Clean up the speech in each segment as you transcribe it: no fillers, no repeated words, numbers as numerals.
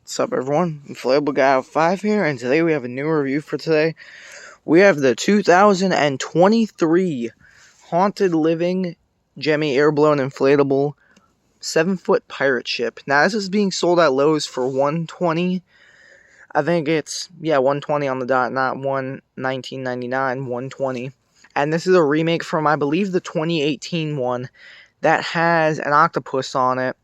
What's up, everyone? Inflatable Guy 5 here, and today we have a new review for today. We have the 2023 Haunted Living Gemmy Airblown Inflatable 7-foot pirate ship. Now, this is being sold at Lowe's for $120. I think it's, $120 on the dot, not $19.99, $120. And this is a remake from, I believe, the 2018 one that has an octopus on it.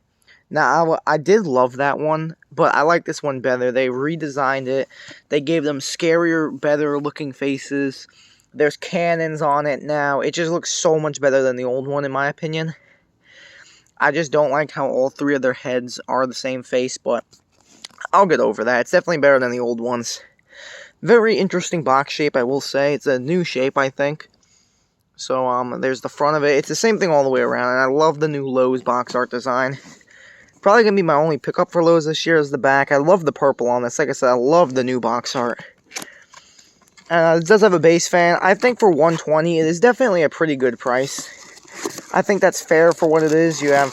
Now, I did love that one, but I like this one better. They redesigned it. They gave them scarier, better-looking faces. There's cannons on it now. It just looks so much better than the old one, in my opinion. I just don't like how all three of their heads are the same face, but I'll get over that. It's definitely better than the old ones. Very interesting box shape, I will say. It's a new shape, I think. So, there's the front of it. It's the same thing all the way around, and I love the new Lowe's box art design. Probably going to be my only pickup for Lowe's this year is the back. I love the purple on this. Like I said, I love the new box art. It does have a base fan. I think for $120, it is definitely a pretty good price. I think that's fair for what it is. You have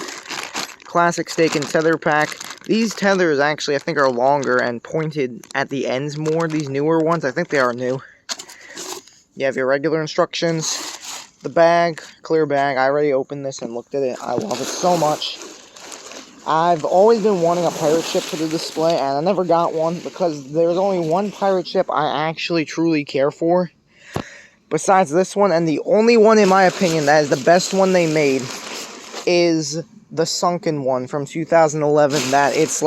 classic stake and tether pack. These tethers actually, I think, are longer and pointed at the ends more. These newer ones, I think they are new. You have your regular instructions. The bag, clear bag. I already opened this and looked at it. I love it so much. I've always been wanting a pirate ship for the display, and I never got one because there's only one pirate ship I actually truly care for besides this one, and the only one, in my opinion, that is the best one they made is the sunken one from 2011. That it's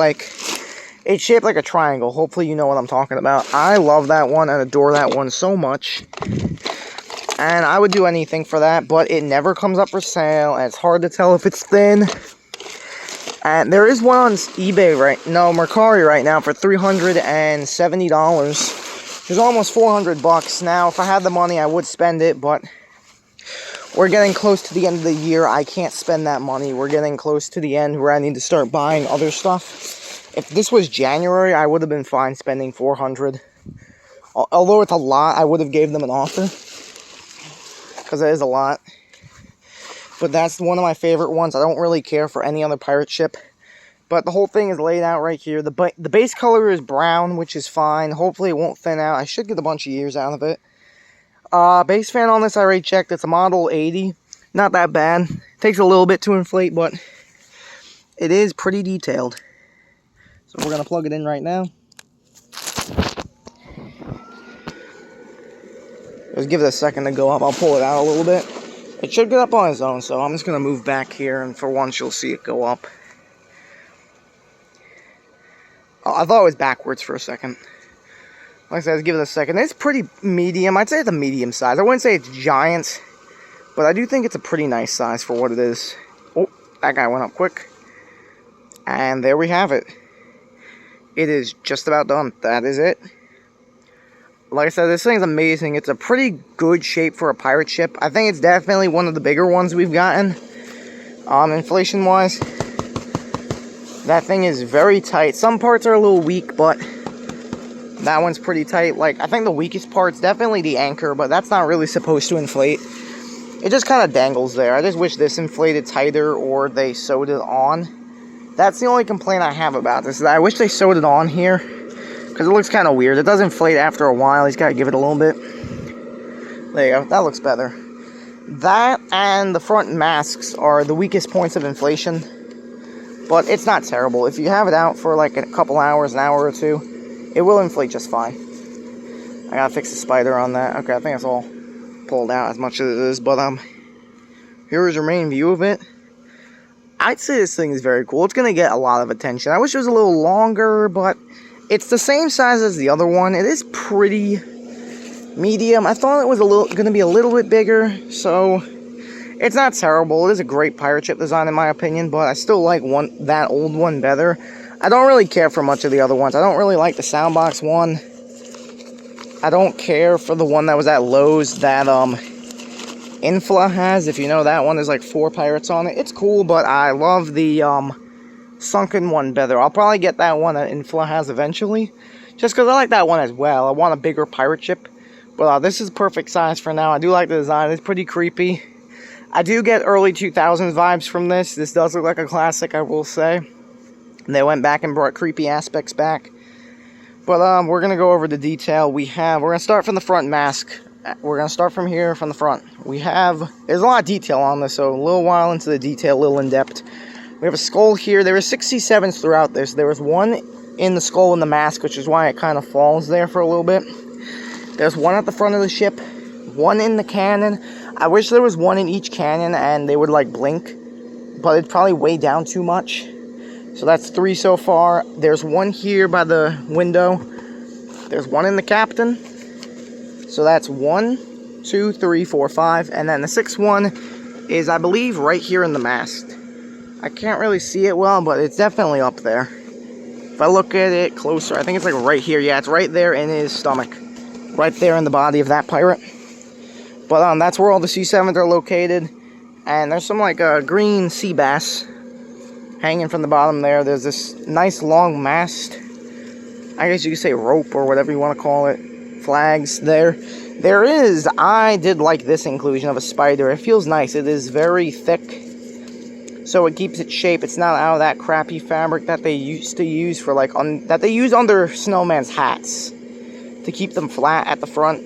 shaped like a triangle. Hopefully you know what I'm talking about. I love that one and adore that one so much, and I would do anything for that, but it never comes up for sale, and it's hard to tell if it's thin. And there is one on eBay Mercari right now for $370. It's almost $400 now. If I had the money, I would spend it, but we're getting close to the end of the year. I can't spend that money. We're getting close to the end where I need to start buying other stuff. If this was January, I would have been fine spending $400. Although it's a lot, I would have gave them an offer because it is a lot. But that's one of my favorite ones. I don't really care for any other pirate ship. But the whole thing is laid out right here. The base color is brown, which is fine. Hopefully it won't thin out. I should get a bunch of years out of it. Base fan on this, I already checked. It's a Model 80. Not that bad. Takes a little bit to inflate, but it is pretty detailed. So we're going to plug it in right now. Just give it a second to go up. I'll pull it out a little bit. It should get up on its own, so I'm just going to move back here, and for once you'll see it go up. Oh, I thought it was backwards for a second. Like I said, let's give it a second. It's pretty medium. I'd say it's a medium size. I wouldn't say it's giant, but I do think it's a pretty nice size for what it is. Oh, that guy went up quick. And there we have it. It is just about done. That is it. Like I said, this thing's amazing. It's a pretty good shape for a pirate ship. I think it's definitely one of the bigger ones we've gotten, inflation-wise. That thing is very tight. Some parts are a little weak, but that one's pretty tight. Like, I think the weakest part's definitely the anchor, but that's not really supposed to inflate. It just kind of dangles there. I just wish this inflated tighter or they sewed it on. That's the only complaint I have about this. Is that I wish they sewed it on here, because it looks kind of weird. It does inflate after a while. He's got to give it a little bit. There you go. That looks better. That and the front masks are the weakest points of inflation. But it's not terrible. If you have it out for like a couple hours, an hour or two, it will inflate just fine. I gotta fix the spider on that. Okay, I think it's all pulled out as much as it is. But here is your main view of it. I'd say this thing is very cool. It's gonna get a lot of attention. I wish it was a little longer, but it's the same size as the other one. It is pretty medium. I thought it was going to be a little bit bigger, so it's not terrible. It is a great pirate ship design in my opinion, but I still like that old one better. I don't really care for much of the other ones. I don't really like the Soundbox one. I don't care for the one that was at Lowe's that Infla has. If you know that one, there's like 4 pirates on it. It's cool, but I love the sunken one better. I'll probably get that one that Infla has eventually, just because I like that one as well. I want a bigger pirate ship, but this is perfect size for now. I do like the design. It's pretty creepy. I do get early 2000s vibes from this. This does look like a classic, I will say. They went back and brought creepy aspects back. But we're going to go over the detail. We're going to start from the front mask. We're going to start from here, from the front. There's a lot of detail on this, so a little while into the detail, a little in-depth. We have a skull here. There are 67s throughout this. There was one in the skull and the mask, which is why it kind of falls there for a little bit. There's one at the front of the ship, one in the cannon. I wish there was one in each cannon and they would like blink, but it'd probably weigh down too much. So that's 3 so far. There's one here by the window. There's one in the captain. So that's 1, 2, 3, 4, 5. And then the 6th one is, I believe, right here in the mast. I can't really see it well, but it's definitely up there. If I look at it closer, I think it's like right here. Yeah, it's right there in his stomach. Right there in the body of that pirate. But that's where all the C7s are located. And there's some like green sea bass hanging from the bottom there. There's this nice long mast. I guess you could say rope or whatever you want to call it. Flags there. I did like this inclusion of a spider. It feels nice. It is very thick, so it keeps its shape. It's not out of that crappy fabric that they used to use for like that they use under snowman's hats to keep them flat at the front.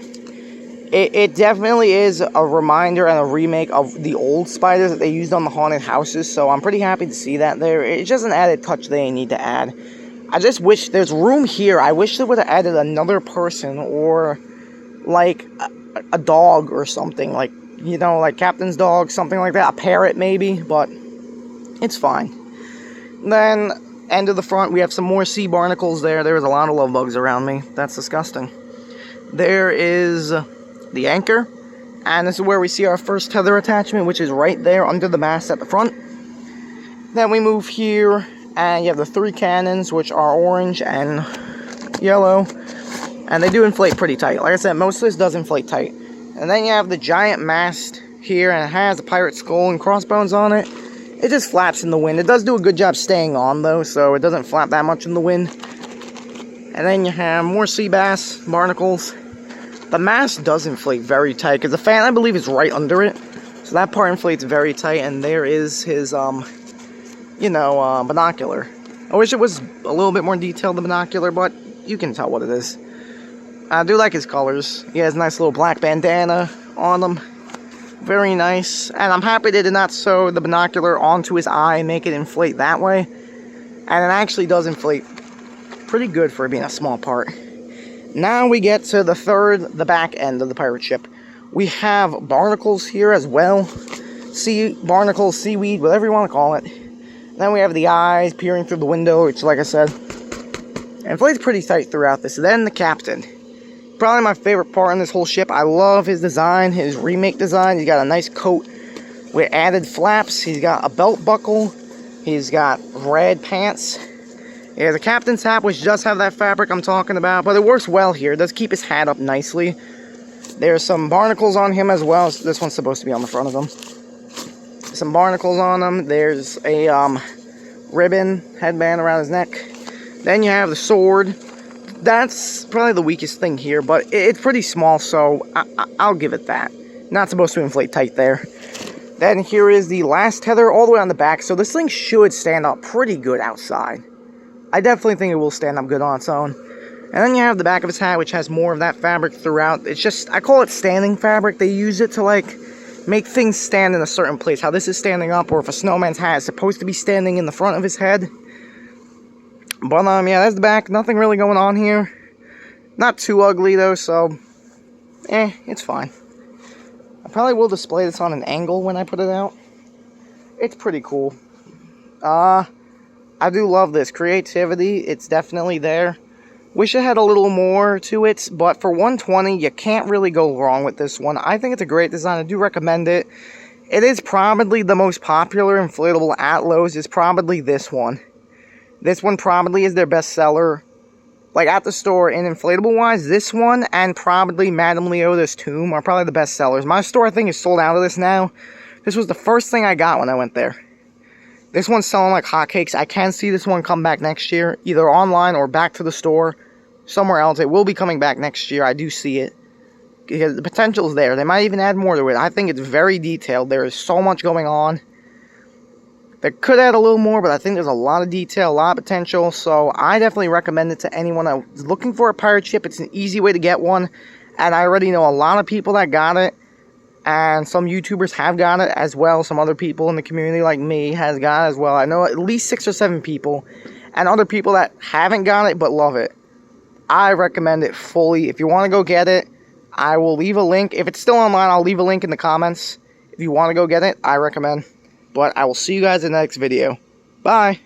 It definitely is a reminder and a remake of the old spiders that they used on the haunted houses, so I'm pretty happy to see that there. It's just an added touch they need to add. I just wish there's room here. I wish they would have added another person or like a dog or something, like, you know, like Captain's dog, something like that, a parrot maybe, but it's fine. Then, end of the front, we have some more sea barnacles there. There's a lot of love bugs around me. That's disgusting. There is the anchor, and this is where we see our first tether attachment, which is right there under the mast at the front. Then we move here, and you have the 3 cannons, which are orange and yellow, and they do inflate pretty tight. Like I said, most of this does inflate tight. And then you have the giant mast here, and it has a pirate skull and crossbones on it. It just flaps in the wind. It does do a good job staying on, though, so it doesn't flap that much in the wind. And then you have more sea bass, barnacles. The mast does inflate very tight, because the fan, I believe, is right under it. So that part inflates very tight, and there is his, binocular. I wish it was a little bit more detailed, the binocular, but you can tell what it is. I do like his colors. He has a nice little black bandana on him. Very nice. And I'm happy they did not sew the binocular onto his eye and make it inflate that way. And it actually does inflate pretty good for being a small part. Now we get to the back end of the pirate ship. We have barnacles here as well. Sea barnacles, seaweed, whatever you want to call it. Then we have the eyes peering through the window, which, like I said, inflates pretty tight throughout this. Then the captain. Probably my favorite part in this whole ship. I love his design, his remake design. He's got a nice coat with added flaps. He's got a belt buckle. He's got red pants. He has a captain's hat, which does have that fabric I'm talking about, but it works well here. It does keep his hat up nicely. There's some barnacles on him as well. This one's supposed to be on the front of him. Some barnacles on him. There's a ribbon, headband around his neck. Then you have the sword. That's probably the weakest thing here, but it's pretty small, so I'll give it that. Not supposed to inflate tight there. Then here is the last tether all the way on the back, so this thing should stand up pretty good outside. I definitely think it will stand up good on its own. And then you have the back of his hat, which has more of that fabric throughout. It's just, I call it standing fabric. They use it to, like, make things stand in a certain place. How this is standing up, or if a snowman's hat is supposed to be standing in the front of his head. But, yeah, that's the back. Nothing really going on here. Not too ugly, though, so, it's fine. I probably will display this on an angle when I put it out. It's pretty cool. I do love this. Creativity, it's definitely there. Wish it had a little more to it, but for 120, you can't really go wrong with this one. I think it's a great design. I do recommend it. It is probably the most popular inflatable at Lowe's, is probably this one. This one probably is their best seller. Like, at the store, in inflatable-wise, this one and probably Madame Leota's Tomb are probably the best sellers. My store, I think, is sold out of this now. This was the first thing I got when I went there. This one's selling like hotcakes. I can see this one come back next year, either online or back to the store, somewhere else. It will be coming back next year. I do see it, because the potential is there. They might even add more to it. I think it's very detailed. There is so much going on. That could add a little more, but I think there's a lot of detail, a lot of potential, so I definitely recommend it to anyone that's looking for a pirate ship. It's an easy way to get one, and I already know a lot of people that got it, and some YouTubers have got it as well. Some other people in the community like me has got it as well. I know at least 6 or 7 people, and other people that haven't got it but love it. I recommend it fully. If you want to go get it, I will leave a link. If it's still online, I'll leave a link in the comments. If you want to go get it, I recommend. But I will see you guys in the next video. Bye!